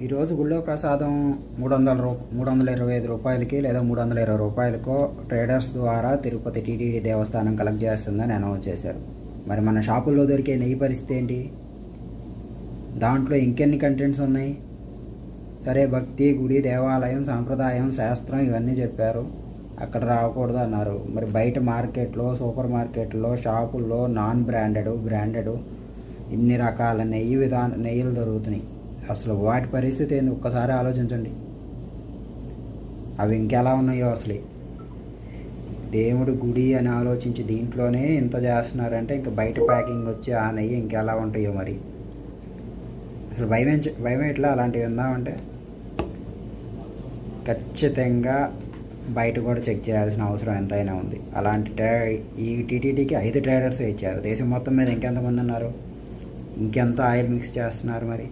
ఈరోజు గుళ్ళో ప్రసాదం 325 రూపాయలకి లేదా 320 రూపాయలకో ట్రేడర్స్ ద్వారా తిరుపతి టీటీడీ దేవస్థానం కలెక్ట్ చేస్తుందని అనౌన్స్ చేశారు. మరి మన షాపుల్లో దొరికే నెయ్యి పరిస్థితి ఏంటి? దాంట్లో ఇంకెన్ని కంటెంట్స్ ఉన్నాయి? సరే, భక్తి, గుడి, దేవాలయం, సాంప్రదాయం, శాస్త్రం ఇవన్నీ చెప్పారు. అక్కడ రాకూడదు అన్నారు. మరి బయట మార్కెట్లో, సూపర్ మార్కెట్లో, షాపుల్లో నాన్ బ్రాండెడ్ ఇన్ని రకాల నెయ్యిలు దొరుకుతున్నాయి. అసలు వాటి పరిస్థితి ఏంది ఒక్కసారి ఆలోచించండి. అవి ఇంకెలా ఉన్నాయో అసలు. దేవుడి గుడి అని ఆలోచించి దీంట్లోనే ఇంత చేస్తున్నారంటే ఇంకా బయట ప్యాకింగ్ వచ్చి ఆ నెయ్యి ఇంకెలా ఉంటాయో మరి. అసలు భయం ఎట్లా అలాంటివి ఉందామంటే ఖచ్చితంగా బయట కూడా చెక్ చేయాల్సిన అవసరం ఎంతైనా ఉంది. ఈ టీటీడీకి 5 ట్రేడర్స్ ఇచ్చారు. దేశం మొత్తం మీద ఇంకెంతమంది ఉన్నారు? ఇంకెంత ఆయిల్ మిక్స్ చేస్తున్నారు మరి?